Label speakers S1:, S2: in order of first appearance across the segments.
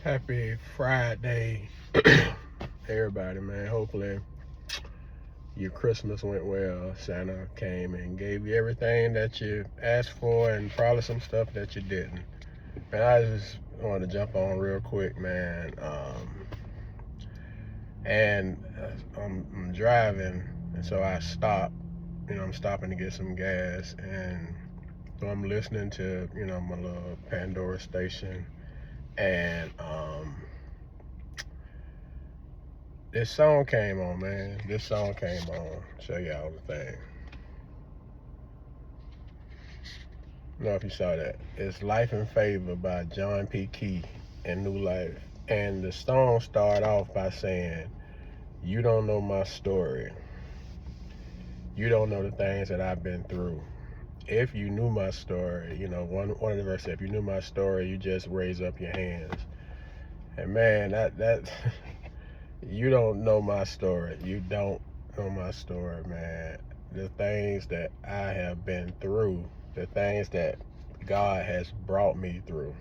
S1: Happy Friday, everybody, man. Hopefully your Christmas went well. Santa came and gave you everything that you asked for and probably some stuff that you didn't. And I just want to jump on real quick, man. I'm driving, and so I stopped. I'm stopping to get some gas, and so I'm listening to, my little Pandora station, and this song came on, man. This song came on. Show y'all the thing. I don't know if you saw that. It's Life in Favor by John P. Key and New Life. And the song started off by saying, "You don't know my story. You don't know the things that I've been through. If you knew my story," one of the verses, "if you knew my story, you just raise up your hands." And man, that you don't know my story. You don't know my story, man. The things that I have been through, the things that God has brought me through.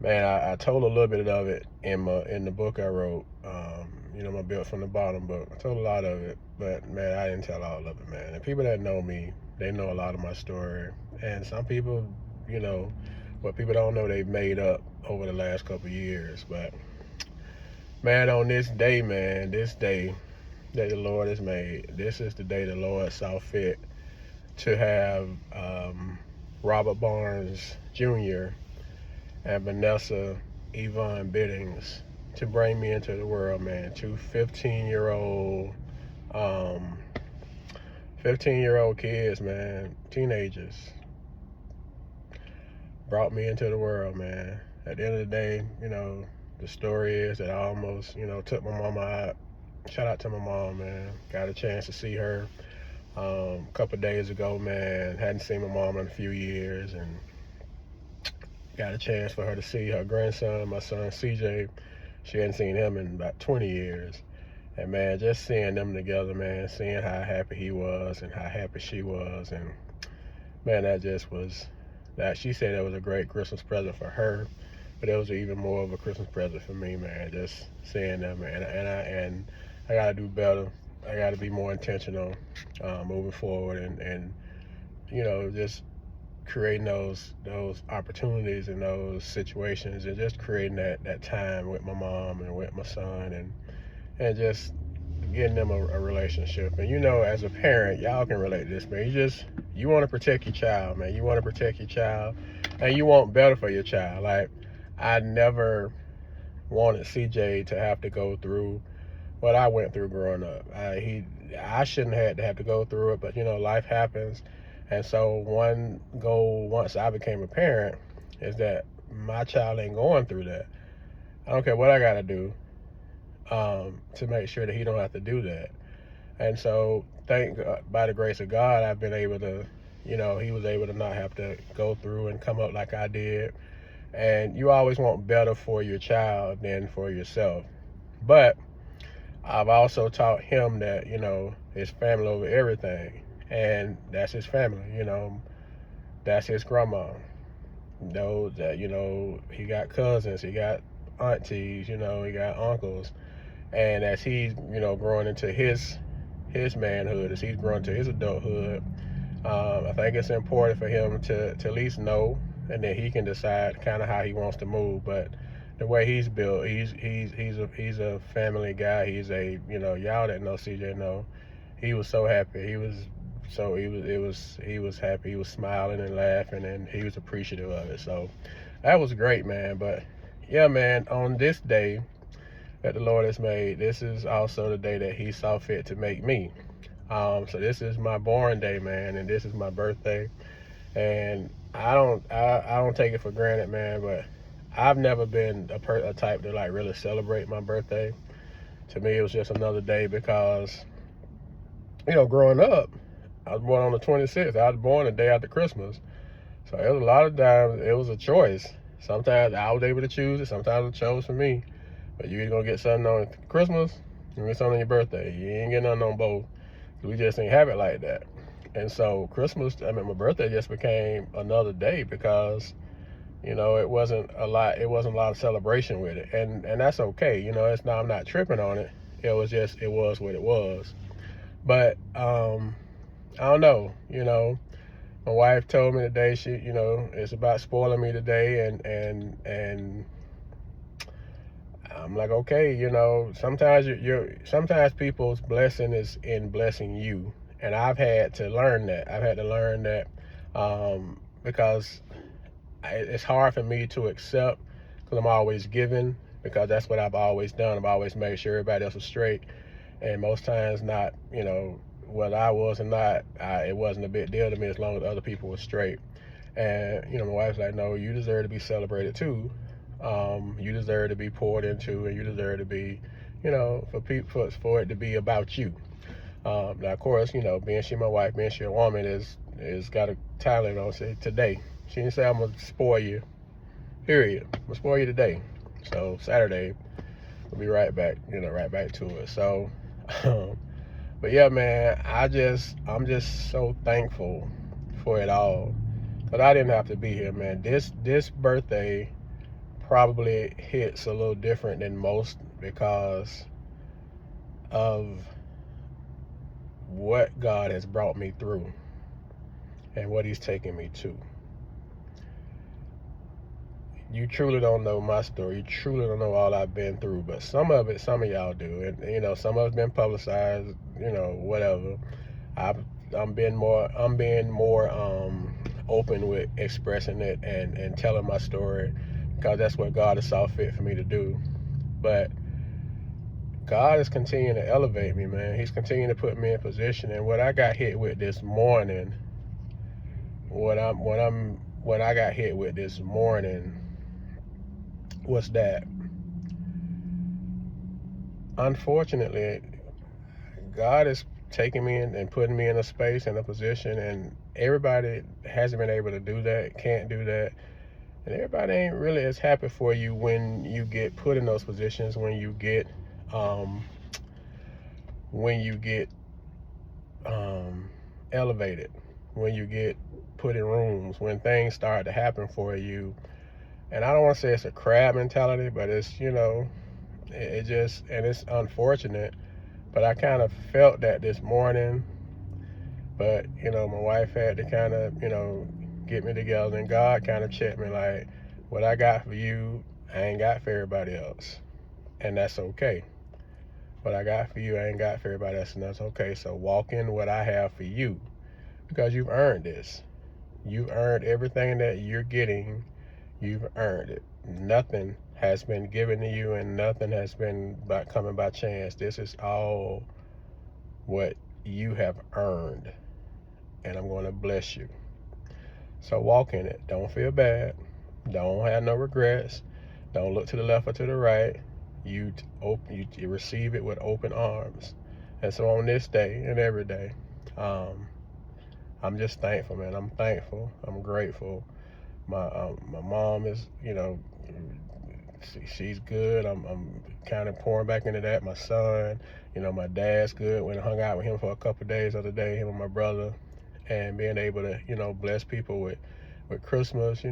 S1: Man, I told a little bit of it in the book I wrote, my Built from the Bottom book. I told a lot of it, but man, I didn't tell all of it, man. And people that know me, they know a lot of my story. And some people, what people don't know, they've made up over the last couple of years. But man, on this day, man, this day that the Lord has made, this is the day the Lord saw fit to have Robert Barnes Jr. and Vanessa Yvonne Biddings to bring me into the world, man. Two 15-year-old kids, man, teenagers, brought me into the world, man. At the end of the day, the story is that I almost, took my mama out. Shout out to my mom, man. Got a chance to see her a couple of days ago, man. Hadn't seen my mom in a few years, and got a chance for her to see her grandson, my son CJ. She hadn't seen him in about 20 years. And man, just seeing them together, man, seeing how happy he was and how happy she was, and man, that just was that. She said it was a great Christmas present for her, but it was even more of a Christmas present for me, man. Just seeing them, man, and I gotta do better. I gotta be more intentional moving forward, and just creating those opportunities and those situations, and just creating that time with my mom and with my son, and just getting them a relationship. And as a parent, y'all can relate to this, man. You want to protect your child, man. You want to protect your child, and you want better for your child. Like, I never wanted CJ to have to go through what I went through growing up. I shouldn't have to go through it, but life happens. And so one goal, once I became a parent, is that my child ain't going through that. I don't care what I gotta do to make sure that he don't have to do that. And so, by the grace of God, I've been able to, he was able to not have to go through and come up like I did. And you always want better for your child than for yourself. But I've also taught him that, his family over everything. And that's his family, that's his grandma. That, he got cousins, he got aunties, he got uncles. And as he's, growing into his manhood, as he's growing to his adulthood, I think it's important for him to at least know, and then he can decide kind of how he wants to move. But the way he's built, he's a family guy. He's y'all that know CJ know, he was so happy. He was happy. He was smiling and laughing, and he was appreciative of it. So that was great, man. But yeah, man, on this day that the Lord has made, this is also the day that he saw fit to make me. So this is my born day, man, and this is my birthday. And I don't take it for granted, man, but I've never been a type to like really celebrate my birthday. To me, it was just another day because, growing up, I was born on the 26th. I was born the day after Christmas. So it was a lot of times, it was a choice. Sometimes I was able to choose it. Sometimes it chose for me. But you're either going to get something on Christmas, you're going to get something on your birthday. You ain't getting nothing on both. We just ain't have it like that. And so my birthday just became another day because You know, it wasn't a lot of celebration with it, and that's okay. You know, I'm not tripping on it. It was what it was. But I don't know. You know, my wife told me today it's about spoiling me today, and I'm like, okay, sometimes sometimes people's blessing is in blessing you, and I've had to learn that. Because it's hard for me to accept, because I'm always giving, because that's what I've always done. I've always made sure everybody else was straight, and most times not. Whether I was or not, it wasn't a big deal to me as long as other people were straight. And my wife's like, no, you deserve to be celebrated too. You deserve to be poured into, and you deserve to be, for it to be about you. Now, of course, being she my wife, being she a woman, is got a talent on say today. She didn't say I'm gonna spoil you. Period. I'm gonna spoil you today. So Saturday, we'll be right back. Right back to it. So, but yeah, man, I'm just so thankful for it all. But I didn't have to be here, man. This birthday probably hits a little different than most because of what God has brought me through and what He's taken me to. You truly don't know my story. You truly don't know all I've been through, but some of y'all do, and some of it's been publicized. Whatever. I'm being more open with expressing it and telling my story, because that's what God has saw fit for me to do. But God is continuing to elevate me, man. He's continuing to put me in position. And what I got hit with this morning, what I got hit with this morning was that, unfortunately, God is taking me in and putting me in a space and a position, and everybody hasn't been able to do that, can't do that. And everybody ain't really as happy for you when you get put in those positions, when you get elevated, when you get put in rooms, when things start to happen for you. And I don't want to say it's a crab mentality, but it's it just, and it's unfortunate. But I kind of felt that this morning. But my wife had to kind of get me together, and God kind of checked me like, what I got for you, I ain't got for everybody else, and that's okay. What I got for you, I ain't got for everybody else, and that's okay. So walk in what I have for you, because you've earned this. You've earned everything that you're getting. You've earned it. Nothing has been given to you, and nothing has been coming by chance. This is all what you have earned, and I'm going to bless you. So walk in it. Don't feel bad. Don't have no regrets. Don't look to the left or to the right. You receive it with open arms. And so on this day and every day, I'm just thankful, man. I'm thankful. I'm grateful. My mom is, she's good. I'm kind of pouring back into that. My son, my dad's good. Went and hung out with him for a couple of days the other day, him and my brother, and being able to, bless people with Christmas,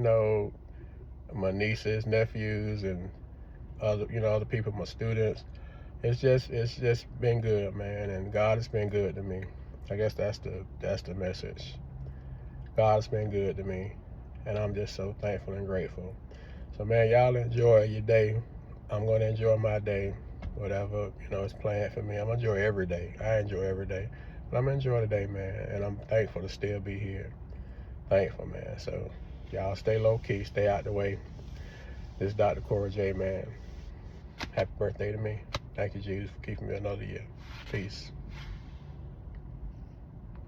S1: my nieces, nephews, and other people, my students. It's just been good, man, and God has been good to me. I guess that's the message. God's been good to me, and I'm just so thankful and grateful. So, man, y'all enjoy your day. I'm going to enjoy my day, whatever, is planned for me. I'm going to enjoy every day. I enjoy every day. But I'm going to enjoy the day, man, and I'm thankful to still be here. Thankful, man. So, y'all stay low-key, stay out the way. This is Dr. Corey J, man. Happy birthday to me. Thank you, Jesus, for keeping me another year. Peace.